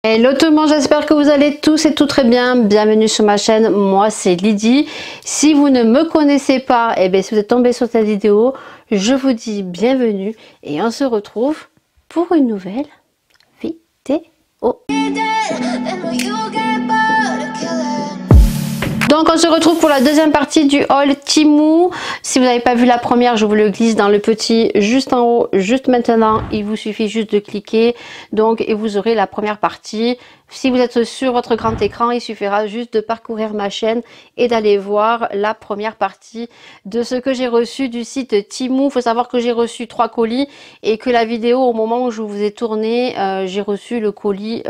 Hello tout le monde, j'espère que vous allez tous et tout très bien. Bienvenue sur ma chaîne, moi c'est Lydie. Si vous ne me connaissez pas, et bien si vous êtes tombé sur cette vidéo, je vous dis bienvenue et on se retrouve pour une nouvelle vidéo. Donc on se retrouve pour la deuxième partie du haul Temu. Si vous n'avez pas vu la première, je vous le glisse dans le petit juste en haut, juste maintenant. Il vous suffit juste de cliquer. Donc et vous aurez la première partie. Si vous êtes sur votre grand écran, il suffira juste de parcourir ma chaîne et d'aller voir la première partie de ce que j'ai reçu du site Temu. Il faut savoir que j'ai reçu 3 colis et que la vidéo, au moment où je vous ai tourné, j'ai reçu le colis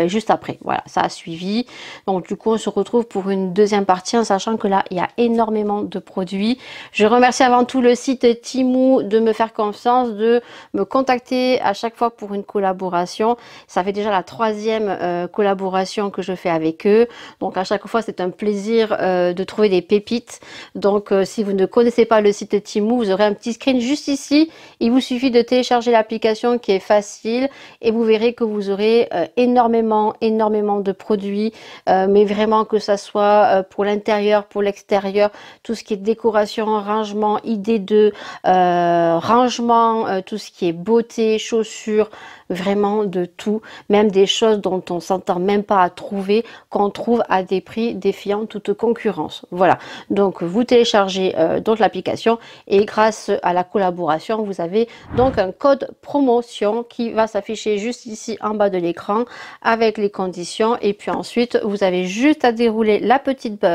juste après. Voilà, ça a suivi. Donc du coup, on se retrouve pour une deuxième partie en sachant que là, il y a énormément de produits. Je remercie avant tout le site Temu de me faire confiance, de me contacter à chaque fois pour une collaboration. Ça fait déjà la 3e collaboration que je fais avec eux, donc à chaque fois c'est un plaisir de trouver des pépites. Donc si vous ne connaissez pas le site Temu, vous aurez un petit screen juste ici. Il vous suffit de télécharger l'application qui est facile et vous verrez que vous aurez énormément de produits, mais vraiment que ça soit pour l'intérieur, pour l'extérieur, tout ce qui est décoration, rangement, idée de rangement, tout ce qui est beauté, chaussures, vraiment de tout, même des choses dont on s'entend même pas à trouver, qu'on trouve à des prix défiant toute concurrence. Voilà, donc vous téléchargez donc l'application et grâce à la collaboration, vous avez donc un code promotion qui va s'afficher juste ici en bas de l'écran avec les conditions, et puis ensuite vous avez juste à dérouler la petite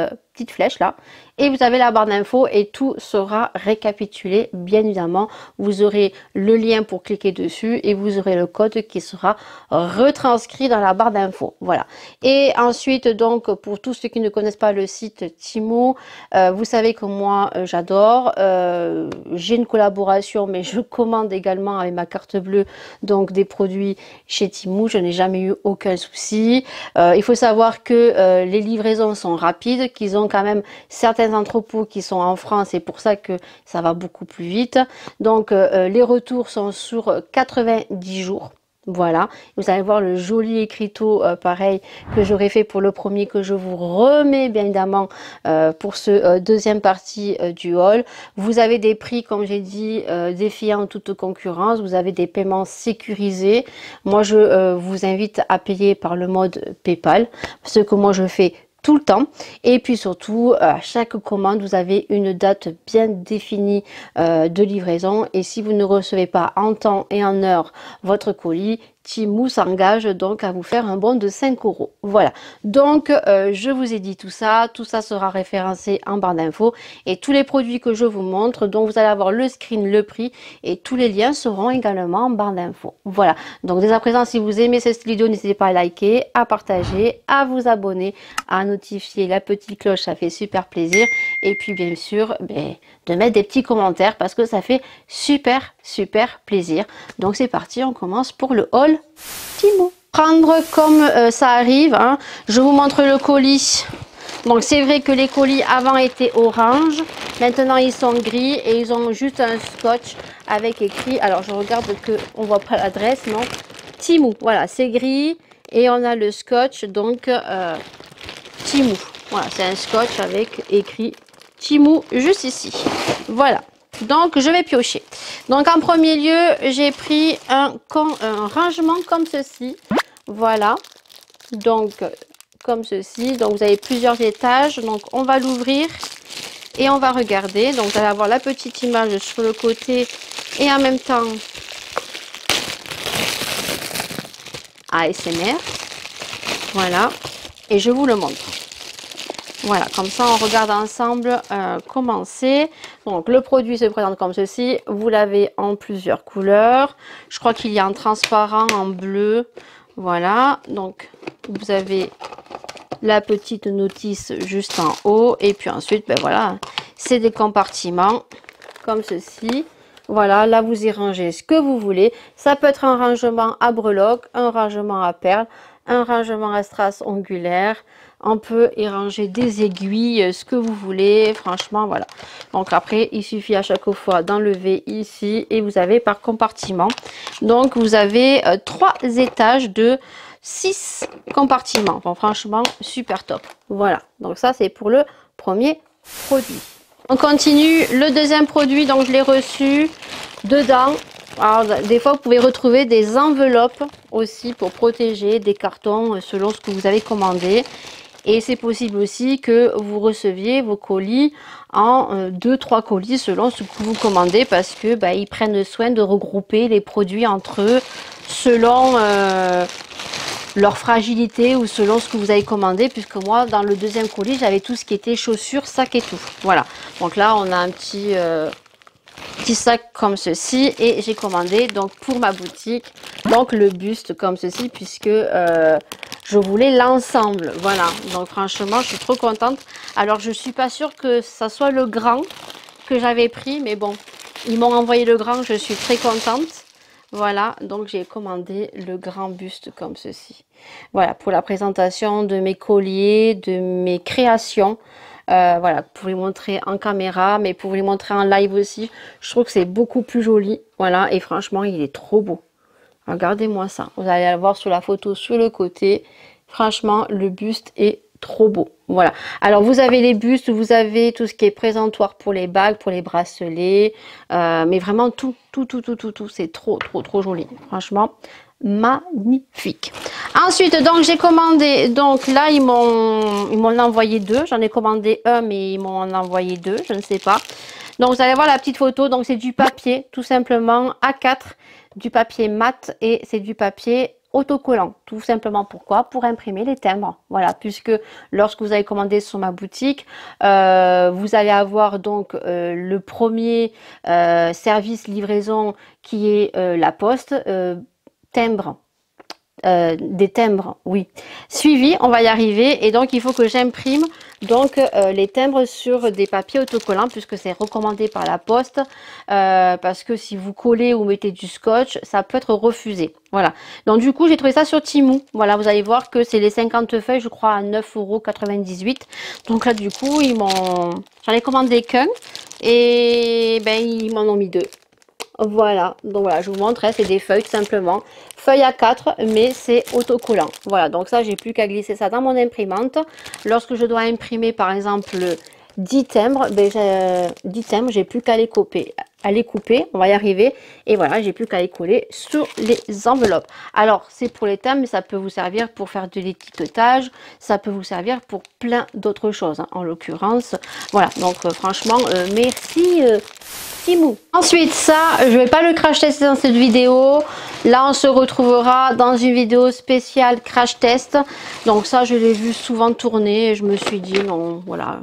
flèche là et vous avez la barre d'infos et tout sera récapitulé. Bien évidemment, vous aurez le lien pour cliquer dessus et vous aurez le code qui sera retranscrit dans la barre d'infos. Voilà. Et ensuite, donc pour tous ceux qui ne connaissent pas le site Temu, vous savez que moi j'adore, j'ai une collaboration, mais je commande également avec ma carte bleue donc des produits chez Temu. Je n'ai jamais eu aucun souci. Il faut savoir que les livraisons sont rapides, qu'ils ont quand même certains entrepôts qui sont en France, et pour ça que ça va beaucoup plus vite. Donc les retours sont sur 90 jours. Voilà, vous allez voir le joli écriteau pareil que j'aurais fait pour le premier, que je vous remets bien évidemment pour ce deuxième partie du haul. Vous avez des prix, comme j'ai dit, défiant toute concurrence. Vous avez des paiements sécurisés. Moi je vous invite à payer par le mode PayPal, ce que moi je fais tout le temps. Et puis surtout, à chaque commande, vous avez une date bien définie de livraison, et si vous ne recevez pas en temps et en heure votre colis, Temu s'engage donc à vous faire un bon de 5 €. Voilà, donc je vous ai dit tout ça sera référencé en barre d'infos, et tous les produits que je vous montre, donc vous allez avoir le screen, le prix, et tous les liens seront également en barre d'infos. Voilà, donc dès à présent, si vous aimez cette vidéo, n'hésitez pas à liker, à partager, à vous abonner, à notifier la petite cloche, ça fait super plaisir, et puis bien sûr de mettre des petits commentaires parce que ça fait super plaisir. Donc c'est parti, on commence pour le haul Temu. Prendre comme ça arrive, hein. Je vous montre le colis. Donc c'est vrai que les colis avant étaient orange, maintenant ils sont gris et ils ont juste un scotch avec écrit, alors je regarde que on voit pas l'adresse, non, Temu, voilà, c'est gris et on a le scotch donc Temu. Voilà, c'est un scotch avec écrit Temu juste ici. Voilà, donc je vais piocher. Donc en premier lieu, j'ai pris un rangement comme ceci. Voilà, donc comme ceci. Donc vous avez plusieurs étages. Donc on va l'ouvrir et on va regarder. Donc vous allez avoir la petite image sur le côté et en même temps ASMR. Voilà, et je vous le montre. Voilà, comme ça on regarde ensemble comment c'est. Donc le produit se présente comme ceci. Vous l'avez en plusieurs couleurs. Je crois qu'il y a en transparent, en bleu. Voilà, donc vous avez la petite notice juste en haut. Et puis ensuite, voilà, c'est des compartiments comme ceci. Voilà, là vous y rangez ce que vous voulez. Ça peut être un rangement à breloques, un rangement à perles, un rangement à strass ongulaire. On peut y ranger des aiguilles, ce que vous voulez, franchement, voilà. Donc après, il suffit à chaque fois d'enlever ici et vous avez par compartiment. Donc vous avez 3 étages de 6 compartiments. Bon, franchement, super top. Voilà, donc ça c'est pour le premier produit. On continue, le deuxième produit, donc je l'ai reçu. Dedans, alors des fois vous pouvez retrouver des enveloppes aussi pour protéger des cartons selon ce que vous avez commandé. Et c'est possible aussi que vous receviez vos colis en 2-3 colis selon ce que vous commandez, parce que ils prennent soin de regrouper les produits entre eux selon leur fragilité ou selon ce que vous avez commandé, puisque moi dans le deuxième colis j'avais tout ce qui était chaussures, sacs et tout. Voilà, donc là on a un petit sac comme ceci, et j'ai commandé donc pour ma boutique donc le buste comme ceci, puisque je voulais l'ensemble. Voilà, donc franchement je suis trop contente. Alors je suis pas sûre que ça soit le grand que j'avais pris, mais bon, ils m'ont envoyé le grand, je suis très contente. Voilà, donc j'ai commandé le grand buste comme ceci. Voilà, pour la présentation de mes colliers, de mes créations. Voilà, pour vous montrer en caméra, mais pour vous les montrer en live aussi. Je trouve que c'est beaucoup plus joli. Voilà, et franchement, il est trop beau. Regardez-moi ça. Vous allez le voir sur la photo sur le côté. Franchement, le buste est trop beau. Voilà. Alors, vous avez les bustes, vous avez tout ce qui est présentoir pour les bagues, pour les bracelets. Mais vraiment, tout. C'est trop joli. Franchement, magnifique. Ensuite, donc, j'ai commandé. Donc, là, ils m'ont envoyé deux. J'en ai commandé un, mais ils m'ont envoyé deux. Je ne sais pas. Donc, vous allez voir la petite photo. Donc, c'est du papier, tout simplement, A4. Du papier mat, et c'est du papier autocollant, tout simplement. Pourquoi? Pour imprimer les timbres. Voilà, puisque lorsque vous avez commandé sur ma boutique, vous allez avoir donc le premier service livraison qui est la poste, timbre. Des timbres, oui. Suivi, on va y arriver, et donc il faut que j'imprime donc les timbres sur des papiers autocollants, puisque c'est recommandé par la poste, parce que si vous collez ou mettez du scotch, ça peut être refusé. Voilà, donc du coup j'ai trouvé ça sur Temu. Voilà, vous allez voir que c'est les 50 feuilles, je crois, à 9,98 €. Donc là du coup j'en ai commandé qu'un, et ils m'en ont mis deux. Voilà, donc voilà, je vous montre, c'est des feuilles tout simplement, feuilles A4, mais c'est autocollant. Voilà, donc ça, j'ai plus qu'à glisser ça dans mon imprimante. Lorsque je dois imprimer par exemple 10 timbres, 10 timbres, j'ai plus qu'à les couper. On va y arriver, et voilà, j'ai plus qu'à les coller sur les enveloppes. Alors c'est pour les timbres, mais ça peut vous servir pour faire de l'étiquetage, ça peut vous servir pour plein d'autres choses, hein, en l'occurrence. Voilà, donc franchement, merci Temu. Ensuite, ça, je vais pas le crash tester dans cette vidéo. Là, on se retrouvera dans une vidéo spéciale crash test. Donc ça, je l'ai vu souvent tourner, et je me suis dit non, voilà,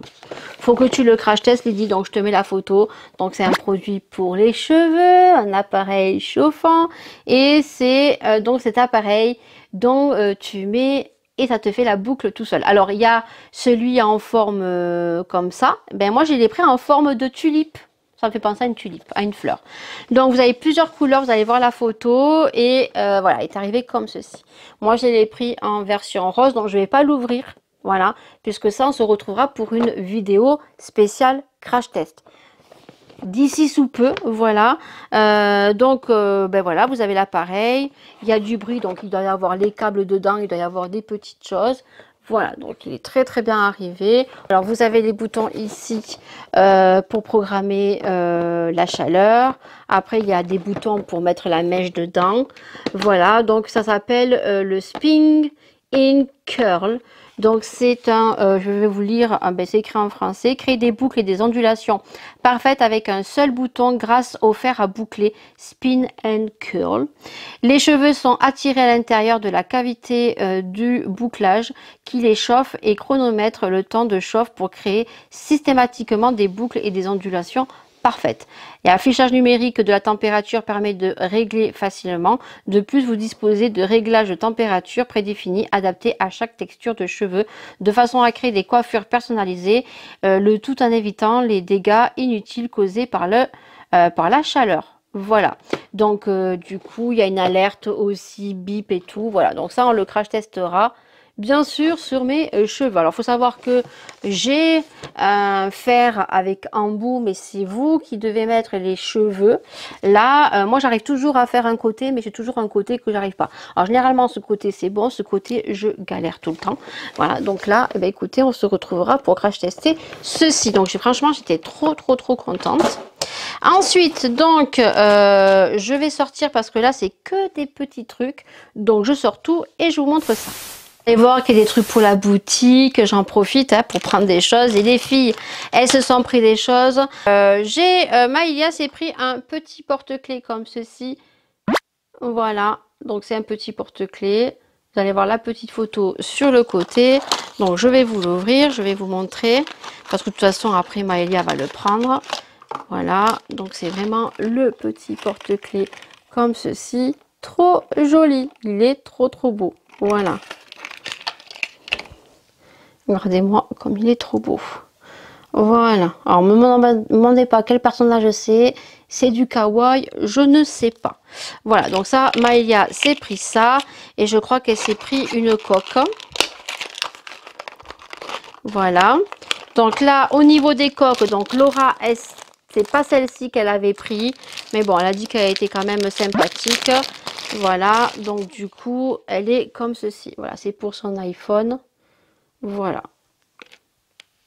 faut que tu le crash test, Lydie. Donc je te mets la photo. Donc c'est un produit pour les cheveux, un appareil chauffant, et c'est donc cet appareil dont tu mets et ça te fait la boucle tout seul. Alors il y a celui en forme comme ça. Moi je l'ai pris en forme de tulipe. Ça me fait penser à une tulipe, à une fleur. Donc vous avez plusieurs couleurs, vous allez voir la photo, et voilà, il est arrivé comme ceci. Moi je l'ai pris en version rose, donc je ne vais pas l'ouvrir. Voilà, puisque ça on se retrouvera pour une vidéo spéciale crash test d'ici sous peu. Voilà, voilà, vous avez l'appareil, il y a du bruit, donc il doit y avoir les câbles dedans, il doit y avoir des petites choses. Voilà, donc il est très bien arrivé. Alors vous avez les boutons ici pour programmer la chaleur. Après il y a des boutons pour mettre la mèche dedans. Voilà, donc ça s'appelle le Spin in Curl. Donc c'est je vais vous lire, c'est écrit en français: créer des boucles et des ondulations parfaites avec un seul bouton grâce au fer à boucler Spin and Curl. Les cheveux sont attirés à l'intérieur de la cavité du bouclage qui les chauffe et chronomètre le temps de chauffe pour créer systématiquement des boucles et des ondulations parfaite. Et l'affichage numérique de la température permet de régler facilement. De plus, vous disposez de réglages de température prédéfinis adaptés à chaque texture de cheveux, de façon à créer des coiffures personnalisées, le tout en évitant les dégâts inutiles causés par la chaleur. Voilà, donc du coup il y a une alerte aussi bip et tout. Voilà, donc ça on le crash testera, bien sûr sur mes cheveux. Alors, il faut savoir que j'ai un fer avec embout, mais c'est vous qui devez mettre les cheveux. Là, moi, j'arrive toujours à faire un côté, mais j'ai toujours un côté que j'arrive pas. Alors, généralement, ce côté, c'est bon. Ce côté, je galère tout le temps. Voilà, donc là, eh bien, écoutez, on se retrouvera pour crash tester ceci. Donc, franchement, j'étais trop contente. Ensuite, donc, je vais sortir parce que là, c'est que des petits trucs. Donc, je sors tout et je vous montre ça. Et voir qu'il y a des trucs pour la boutique, j'en profite pour prendre des choses. Et les filles, elles se sont pris des choses. Maïlia s'est pris un petit porte-clés comme ceci. Voilà, donc c'est un petit porte-clés. Vous allez voir la petite photo sur le côté. Donc je vais vous l'ouvrir, je vais vous montrer. Parce que de toute façon, après Maïlia va le prendre. Voilà, donc c'est vraiment le petit porte-clés comme ceci. Trop joli, il est trop beau. Voilà. Regardez-moi comme il est trop beau. Voilà. Alors, ne me demandez pas quel personnage c'est du kawaii, je ne sais pas. Voilà, donc ça, Maïlia s'est pris ça. Et je crois qu'elle s'est pris une coque. Voilà. Donc là, au niveau des coques, donc Laura, c'est pas celle-ci qu'elle avait pris. Mais bon, elle a dit qu'elle était quand même sympathique. Voilà, donc du coup, elle est comme ceci. Voilà, c'est pour son iPhone. Voilà.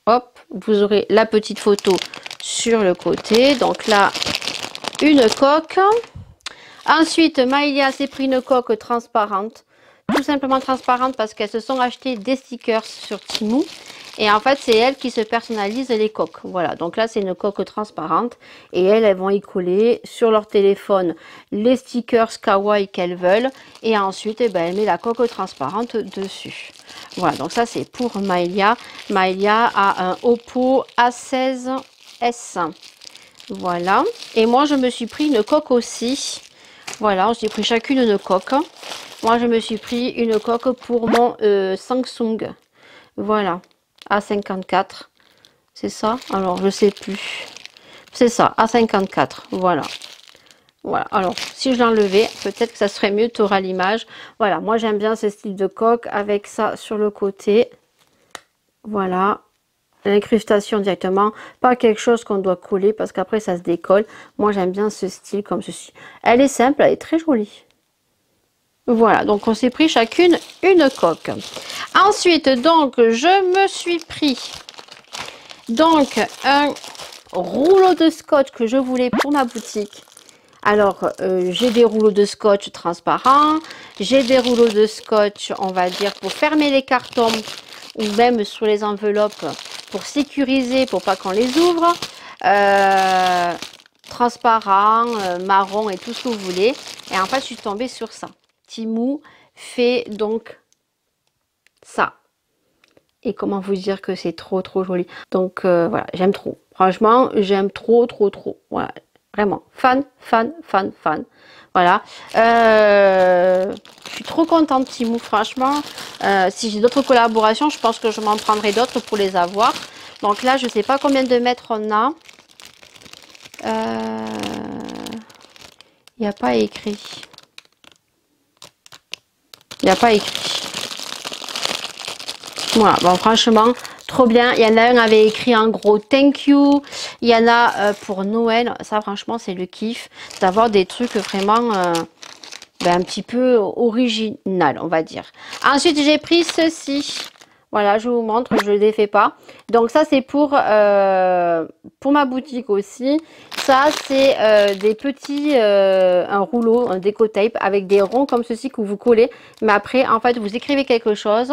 Hop, vous aurez la petite photo sur le côté. Donc là, une coque. Ensuite, Maïlia s'est pris une coque transparente. Tout simplement transparente parce qu'elles se sont achetées des stickers sur Temu. Et en fait, c'est elles qui se personnalisent les coques. Voilà, donc là, c'est une coque transparente. Et elles vont y coller sur leur téléphone les stickers kawaii qu'elles veulent. Et ensuite, eh ben, elle met la coque transparente dessus. Voilà, donc ça, c'est pour Maïlia. Maïlia a un Oppo A16S. Voilà. Et moi, je me suis pris une coque aussi. Voilà, on s'est pris chacune une coque. Moi, je me suis pris une coque pour mon Samsung. Voilà. A54. C'est ça? Alors, je sais plus. C'est ça, A54. Voilà. Voilà. Alors, si je l'enlevais, peut-être que ça serait mieux, tu auras l'image. Voilà, moi, j'aime bien ce style de coque avec ça sur le côté. Voilà. L'incrustation directement, pas quelque chose qu'on doit coller parce qu'après ça se décolle. Moi j'aime bien ce style comme ceci. Elle est simple, elle est très jolie. Voilà, donc on s'est pris chacune une coque. Ensuite, donc je me suis pris donc un rouleau de scotch que je voulais pour ma boutique. Alors, j'ai des rouleaux de scotch transparents, j'ai des rouleaux de scotch, on va dire, pour fermer les cartons ou même sur les enveloppes pour sécuriser, pour pas qu'on les ouvre. Transparent, marron et tout ce que vous voulez. Et en fait, je suis tombée sur ça. Temu fait donc ça. Et comment vous dire que c'est trop joli. Donc voilà, j'aime trop. Franchement, j'aime trop. Voilà, vraiment. Fan. Voilà. Je suis trop contente Temu, franchement. Si j'ai d'autres collaborations, je pense que je m'en prendrai d'autres pour les avoir. Donc là, je ne sais pas combien de mètres on a. Il n'y a pas écrit. Il n'y a pas écrit. Voilà, bon franchement, trop bien. Il y en a un avait écrit en gros thank you. Il y en a pour Noël. Ça franchement c'est le kiff d'avoir des trucs vraiment un petit peu original, on va dire. Ensuite j'ai pris ceci. Voilà, je vous montre, je ne le défais pas. Donc ça c'est pour ma boutique aussi. Ça c'est des petits, un rouleau, un déco tape avec des ronds comme ceci que vous collez. Mais après en fait vous écrivez quelque chose.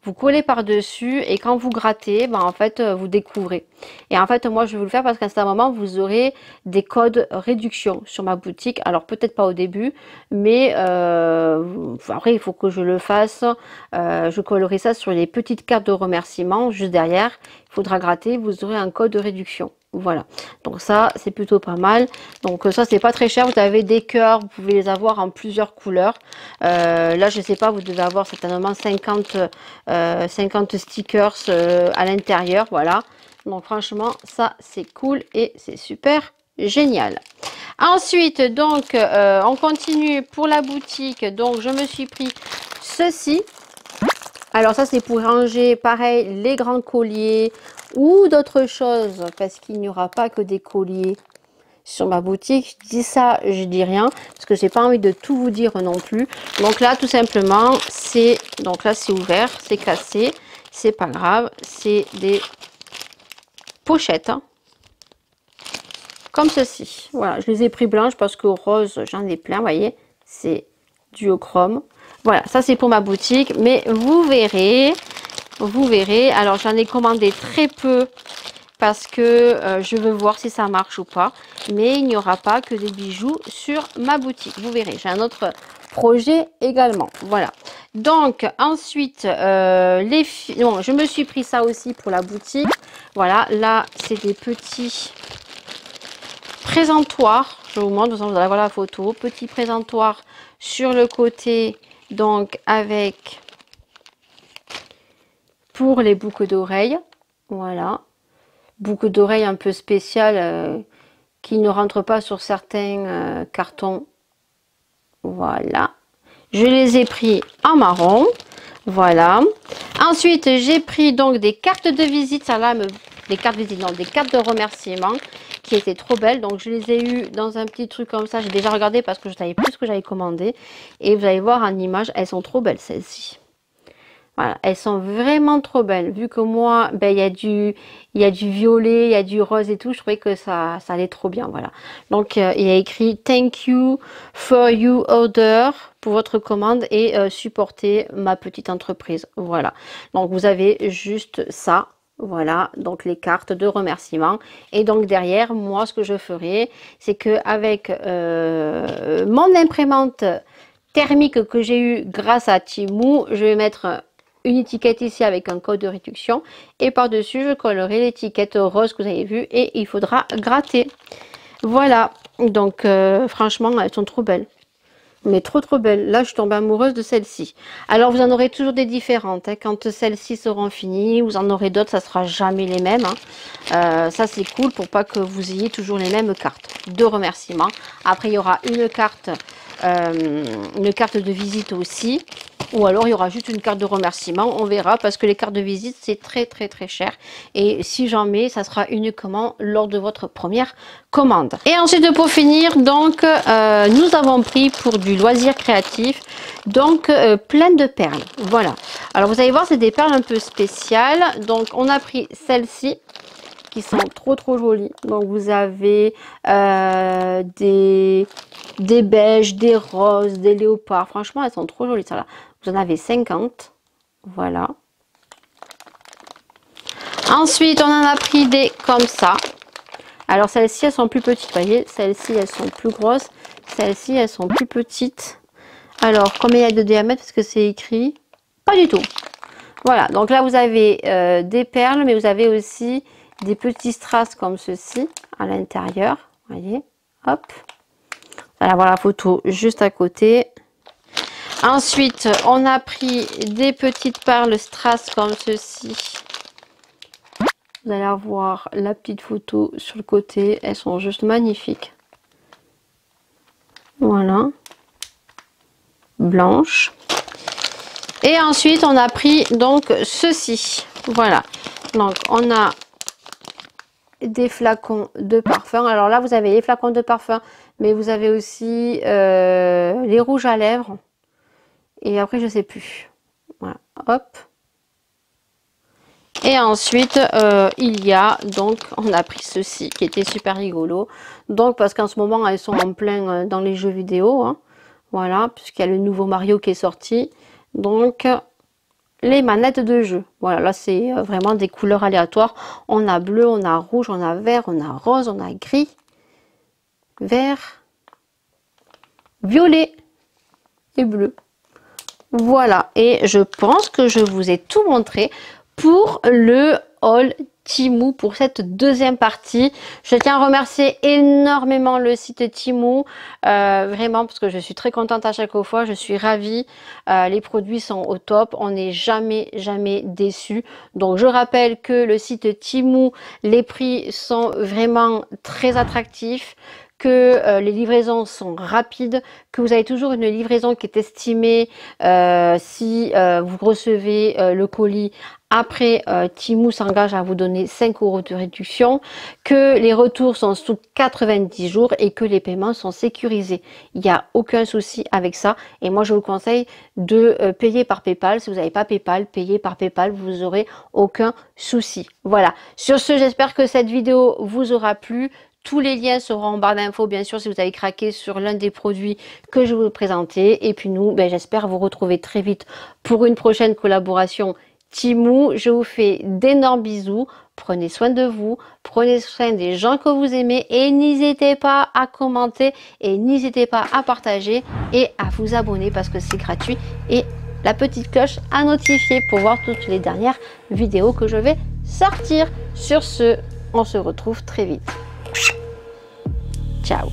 Vous collez par-dessus et quand vous grattez, en fait, vous découvrez. Et en fait, moi, je vais vous le faire parce qu'à un moment, vous aurez des codes réduction sur ma boutique. Alors, peut-être pas au début, mais après, il faut que je le fasse. Je collerai ça sur les petites cartes de remerciement juste derrière. Il faudra gratter, vous aurez un code de réduction. Voilà, donc ça c'est plutôt pas mal. Donc ça c'est pas très cher, vous avez des cœurs, vous pouvez les avoir en plusieurs couleurs. Là je sais pas, vous devez avoir certainement 50 stickers à l'intérieur. Voilà, donc franchement ça c'est cool et c'est super génial. Ensuite donc on continue pour la boutique. Donc je me suis pris ceci. Alors ça, c'est pour ranger, pareil, les grands colliers ou d'autres choses, parce qu'il n'y aura pas que des colliers sur ma boutique. Je dis ça, je dis rien, parce que j'ai pas envie de tout vous dire non plus. Donc là, tout simplement, donc là, c'est ouvert, c'est cassé, c'est pas grave, c'est des pochettes, hein, comme ceci. Voilà, je les ai pris blanches parce que rose, j'en ai plein, vous voyez, c'est duochrome. Voilà, ça c'est pour ma boutique, mais vous verrez, alors j'en ai commandé très peu parce que je veux voir si ça marche ou pas, mais il n'y aura pas que des bijoux sur ma boutique, vous verrez, j'ai un autre projet également. Voilà, donc ensuite bon, je me suis pris ça aussi pour la boutique. Voilà, là c'est des petits présentoirs, je vous montre, vous allez voir la photo, petit présentoir sur le côté, donc avec pour les boucles d'oreilles. Voilà, boucles d'oreilles un peu spéciales qui ne rentrent pas sur certains cartons. Voilà, je les ai pris en marron. Voilà, ensuite j'ai pris donc des cartes de visite. Ça là, des cartes de visite, non, des cartes de remerciement qui étaient trop belles. Donc je les ai eues dans un petit truc comme ça. J'ai déjà regardé parce que je savais plus ce que j'avais commandé. Et vous allez voir en image, elles sont trop belles celles-ci. Voilà, elles sont vraiment trop belles. Vu que moi, ben, il y a du violet, il y a du rose et tout, je trouvais que ça allait trop bien. Voilà. Donc, il y a écrit Thank you for your order pour votre commande et supporter ma petite entreprise. Voilà. Donc, vous avez juste ça. Voilà, donc les cartes de remerciement. Et donc derrière, moi, ce que je ferai, c'est que avec mon imprimante thermique que j'ai eu grâce à Temu, je vais mettre une étiquette ici avec un code de réduction et par dessus je collerai l'étiquette rose que vous avez vue et il faudra gratter. Voilà, donc franchement elles sont trop belles, mais trop belles. Là je suis tombée amoureuse de celle-ci. Alors vous en aurez toujours des différentes, hein. Quand celles-ci seront finies, vous en aurez d'autres, ça sera jamais les mêmes, hein. Ça c'est cool pour pas que vous ayez toujours les mêmes cartes de remerciement. Après il y aura une carte de visite aussi, ou alors il y aura juste une carte de remerciement, on verra, parce que les cartes de visite c'est très cher, et si j'en mets ça sera uniquement lors de votre première commande. Et ensuite pour finir, donc nous avons pris pour du loisir créatif, donc plein de perles. Voilà, alors vous allez voir, c'est des perles un peu spéciales. Donc on a pris celle-ci qui sont trop jolies. Donc vous avez des beiges, des roses, des léopards. Franchement elles sont trop jolies, ça là. Vous en avez 50. Voilà. Ensuite, on en a pris des comme ça. Alors, celles-ci, elles sont plus petites. Vous voyez, celles-ci, elles sont plus grosses. Celles-ci, elles sont plus petites. Alors, combien il y a de diamètre? Parce que c'est écrit. Pas du tout. Voilà. Donc là, vous avez des perles, mais vous avez aussi des petits strass comme ceci à l'intérieur. Vous voyez. Hop. Vous allez avoir la photo juste à côté. Ensuite, on a pris des petites perles strass comme ceci. Vous allez avoir la petite photo sur le côté. Elles sont juste magnifiques. Voilà. Blanches. Et ensuite, on a pris donc ceci. Voilà. Donc, on a des flacons de parfum. Alors là, vous avez les flacons de parfum, mais vous avez aussi les rouges à lèvres. Et après, je sais plus. Voilà, hop. Et ensuite, il y a, donc, on a pris ceci qui était super rigolo. Donc, parce qu'en ce moment, elles sont en plein dans les jeux vidéo. Hein. Voilà, puisqu'il y a le nouveau Mario qui est sorti. Donc, les manettes de jeu. Voilà, là, c'est vraiment des couleurs aléatoires. On a bleu, on a rouge, on a vert, on a rose, on a gris, vert, violet et bleu. Voilà, et je pense que je vous ai tout montré pour le haul Temu, pour cette deuxième partie. Je tiens à remercier énormément le site Temu, vraiment, parce que je suis très contente à chaque fois, je suis ravie, les produits sont au top, on n'est jamais déçu. Donc je rappelle que le site Temu, les prix sont vraiment très attractifs, que les livraisons sont rapides, que vous avez toujours une livraison qui est estimée si vous recevez le colis. Après, Temu s'engage à vous donner 5 € de réduction, que les retours sont sous 90 jours et que les paiements sont sécurisés. Il n'y a aucun souci avec ça. Et moi, je vous conseille de payer par PayPal. Si vous n'avez pas PayPal, payez par PayPal, vous n'aurez aucun souci. Voilà. Sur ce, j'espère que cette vidéo vous aura plu. Tous les liens seront en barre d'infos, bien sûr, si vous avez craqué sur l'un des produits que je vais vous présenter. Et puis nous, j'espère vous retrouver très vite pour une prochaine collaboration Temu. Je vous fais d'énormes bisous. Prenez soin de vous, prenez soin des gens que vous aimez et n'hésitez pas à commenter et n'hésitez pas à partager et à vous abonner parce que c'est gratuit, et la petite cloche à notifier pour voir toutes les dernières vidéos que je vais sortir. Sur ce, on se retrouve très vite. Ciao.